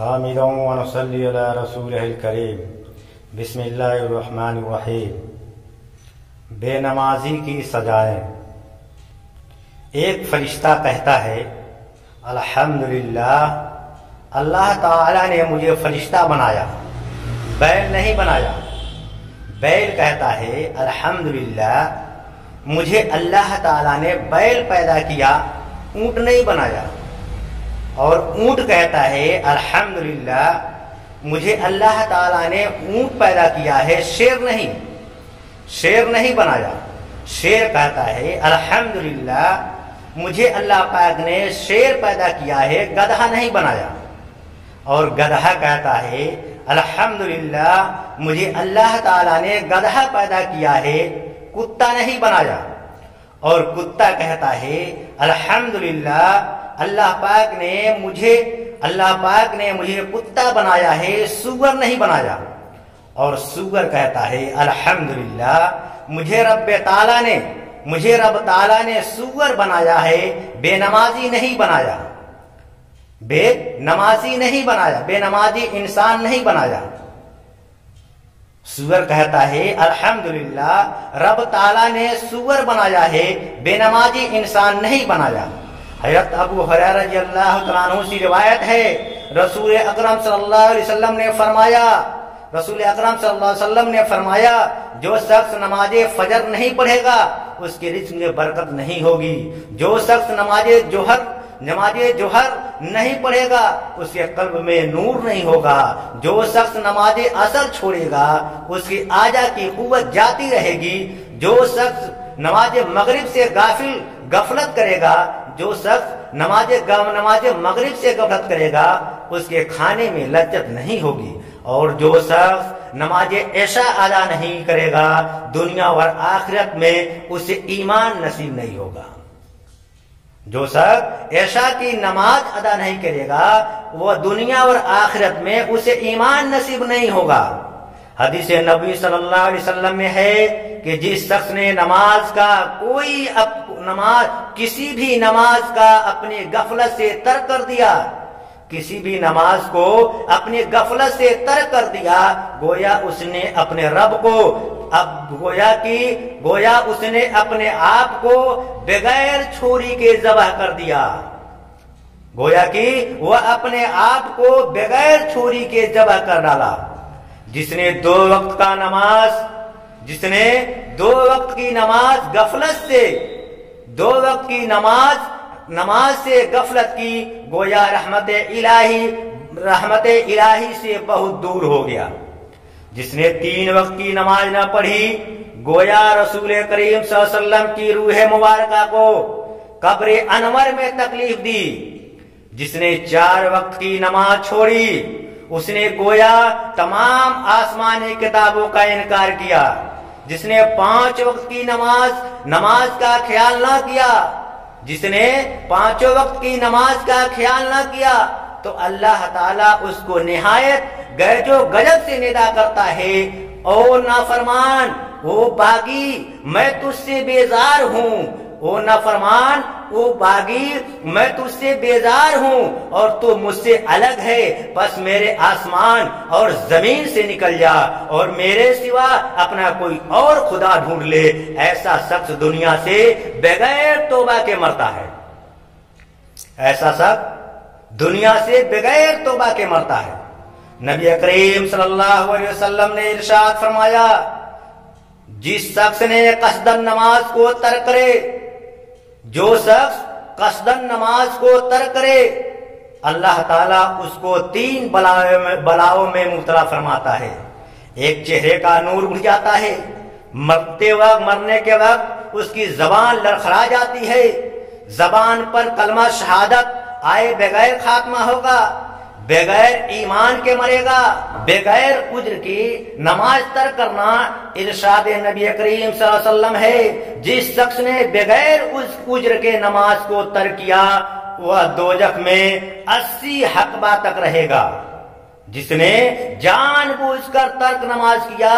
हामिदुन व नसल्ली अला रसूलिहिल करीम। बिस्मिल्लाहिर्रहमानिर्रहीम। बेनमाजी की सजाएं। एक फरिश्ता कहता है, अल्हम्दुलिल्लाह, अल्लाह ताला ने मुझे फरिश्ता बनाया, बैल नहीं बनाया। बैल कहता है, अल्हम्दुलिल्लाह, मुझे अल्लाह ताला ने बैल पैदा किया, ऊंट नहीं बनाया। और ऊंट कहता है, अल्हम्दुलिल्लाह, मुझे अल्लाह ताला ने ऊंट पैदा किया है, शेर नहीं बनाया। शेर कहता है, अल्हम्दुलिल्लाह, मुझे अल्लाह पाक ने शेर पैदा किया है, गधा नहीं बनाया। और गधा कहता है, अल्हम्दुलिल्लाह, मुझे अल्लाह ताला ने गधा पैदा किया है, कुत्ता नहीं बनाया। और कुत्ता कहता है, अल्हम्दुलिल्लाह, अल्लाह पाक ने मुझे कुत्ता बनाया है, सूअर नहीं बनाया। और सूअर कहता है, अल्हम्दुलिल्लाह, मुझे रब ताला ने सूअर बनाया है, बेनमाजी नहीं बनाया। बेनमाजी इंसान नहीं बनाया। सूअर कहता है, अल्हम्दुलिल्लाह, रब ताला ने सूअर बनाया है, बेनमाजी इंसान नहीं बनाया। हज़रत अबू हुरैरा रज़ियल्लाहु तआला अन्हु से रिवायत है, रसूल अकरम सल्लल्लाहु अलैहि वसल्लम ने फरमाया, जो शख्स नमाज़े फजर नहीं पढ़ेगा, उसके रिज़्क़ में बरकत नहीं होगी। जो शख्स नमाज़े जोहर नहीं पढ़ेगा, उसके कल्ब में नूर नहीं होगा। जो शख्स नमाज़े असर छोड़ेगा, उसकी आजा की कुव्वत जाती रहेगी। जो शख्स नमाज़े मगरिब से गफलत करेगा, जो शख्स नमाज़े मगरिब से गफलत करेगा, उसके खाने में लज्जत नहीं होगी। और जो शख्स नमाज़े इशा अदा नहीं करेगा, दुनिया और आखिरत में उसे ईमान नसीब नहीं होगा। जो शख्स इशा की नमाज अदा नहीं करेगा, वह दुनिया और आखिरत में उसे ईमान नसीब नहीं होगा। हदीस नबी सल्लल्लाहु अलैहि वसल्लम में है कि जिस शख्स ने किसी भी नमाज का अपनी गफलत से तर्क कर दिया, किसी भी नमाज को अपनी गफलत से तर्क कर दिया, गोया उसने अपने रब को गोया उसने अपने आप को बगैर छुरी के ज़बह कर दिया। गोया कि वह अपने आप को बगैर छुरी के ज़बह कर डाला। जिसने दो वक्त की नमाज गफलत से नमाज से गफलत की, गोया रहमत इलाही से बहुत दूर हो गया। जिसने 3 वक्त की नमाज न पढ़ी, गोया रसूल करीम सल्लल्लाहु अलैहि वसल्लम की रूह मुबारका को कब्र अनवर में तकलीफ दी। जिसने 4 वक्त की नमाज छोड़ी, उसने गोया तमाम आसमानी किताबों का इनकार किया। जिसने 5 वक्त की नमाज का ख्याल ना किया, जिसने 5 वक्त की नमाज का ख्याल ना किया, तो अल्लाह ताला उसको निहायत गैजो गजब से निदा करता है, ओ नाफरमान, ओ बागी, मैं तुझसे बेजार हूँ। ओ नाफरमान, ओ बागी, मैं तुझसे बेजार हूँ और तू मुझसे अलग है। बस मेरे आसमान और जमीन से निकल जा और मेरे सिवा अपना कोई और खुदा ढूंढ ले। ऐसा शख्स दुनिया से बगैर तौबा के मरता है। ऐसा शख्स दुनिया से बगैर तौबा के मरता है। नबी करीम सल्लल्लाहु अलैहि वसल्लम ने इरशाद फरमाया, जिस शख्स ने कसदन नमाज को तर्क करे, जो शख्स कसदन नमाज को तर्क करे, अल्लाह ताला उसको 3 बलाओं में मुब्तला फरमाता है। एक, चेहरे का नूर उड़ जाता है, मरने के वक्त उसकी जबान लड़खड़ा जाती है, जबान पर कलमा शहादत आए बगैर खात्मा होगा, बगैर ईमान के मरेगा, बगैर उज्र की नमाज तर्क करना इरशाद नबी करीम सल्लल्लाहु अलैहि वसल्लम है। जिस शख्स ने बगैर उज्र के नमाज को तर्क किया, वह दोजख में 80 हकबा तक रहेगा। जिसने जानबूझकर तर्क नमाज किया,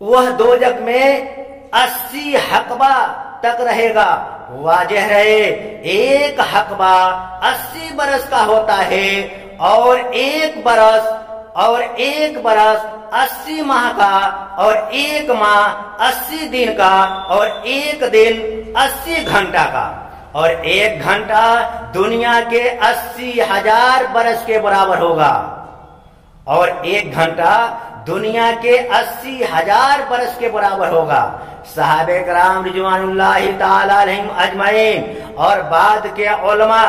वह दोजख में 80 हकबा तक रहेगा। वाजह रहे, एक हकबा 80 बरस का होता है اور ایک برس 80 ماہ کا، اور ایک ماہ 80 دن کا، اور ایک دن 80 گھنٹہ کا، اور ایک گھنٹہ دنیا کے 80,000 برس کے برابر ہوگا، اور ایک گھنٹہ دنیا کے 80,000 برس کے برابر ہوگا۔ صحابہ کرام رضوان اللہ تعالی علیہم اجمعین اور بعد کے علماء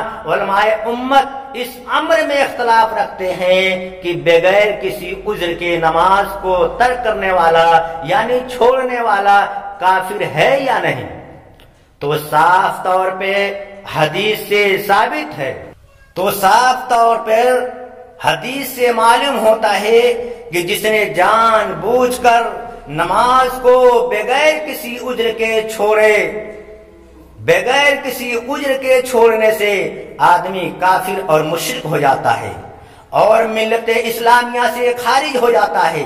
امت اس امر میں اختلاف رکھتے ہیں کہ بغیر کسی عذر کے نماز کو ترک کرنے والا یعنی چھوڑنے والا کافر ہے یا نہیں۔ تو صاف طور پہ حدیث سے ثابت ہے، تو صاف طور پر حدیث سے معلوم ہوتا ہے کہ جس نے جان بوجھ کر نماز کو بغیر کسی عذر کے چھوڑنے سے آدمی کافر اور مشرک ہو جاتا ہے اور ملت اسلامیہ سے خارج ہو جاتا ہے،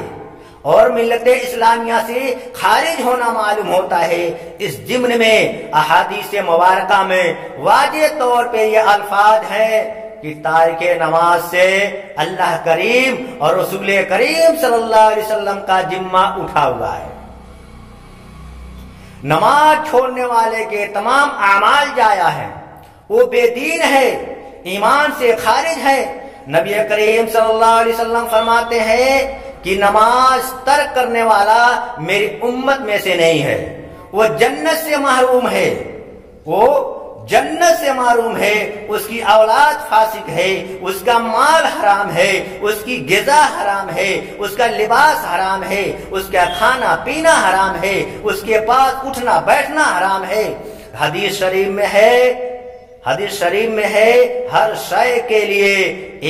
اور ملت اسلامیہ سے خارج ہونا معلوم ہوتا ہے۔ اس ضمن میں احادیث مبارکہ میں واضح طور پہ یہ الفاظ ہیں کہ تارک نماز سے اللہ کریم اور رسول کریم صلی اللہ علیہ وسلم کا ذمہ اٹھا ہوا ہے۔ نماز چھوڑنے والے کے تمام اعمال جایا ہیں، وہ بے دین ہے، ایمان سے خارج ہے۔ نبی کریم صلی اللہ علیہ وسلم فرماتے ہیں کہ نماز ترک کرنے والا میری امت میں سے نہیں ہے، وہ جنت سے محروم ہے، جنت سے معروم ہے، اس کی اولاد فاسق ہے، اس کا مال حرام ہے، اس کی غذا حرام ہے، اس کا لباس حرام ہے، اس کا کھانا پینا حرام ہے، اس کے پاس اٹھنا بیٹھنا حرام ہے۔ حدیث شریف میں ہے ہر شے کے لیے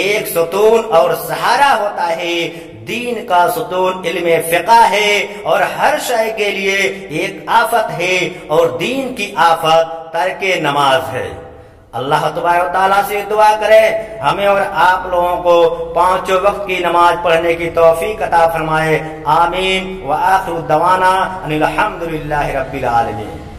ایک ستون اور سہارا ہوتا ہے۔ دین کا ستون علم فقہ ہے اور ہر شے کے لیے ایک آفت ہے، اور دین کی آفت ترک نماز ہے۔ اللہ تبارک و تعالیٰ سے دعا کرے ہمیں اور آپ لوگوں کو 5 وقت کی نماز پڑھنے کی توفیق عطا فرمائے۔ آمین۔ وآخر دعوانا ان الحمد للہ رب العالمین۔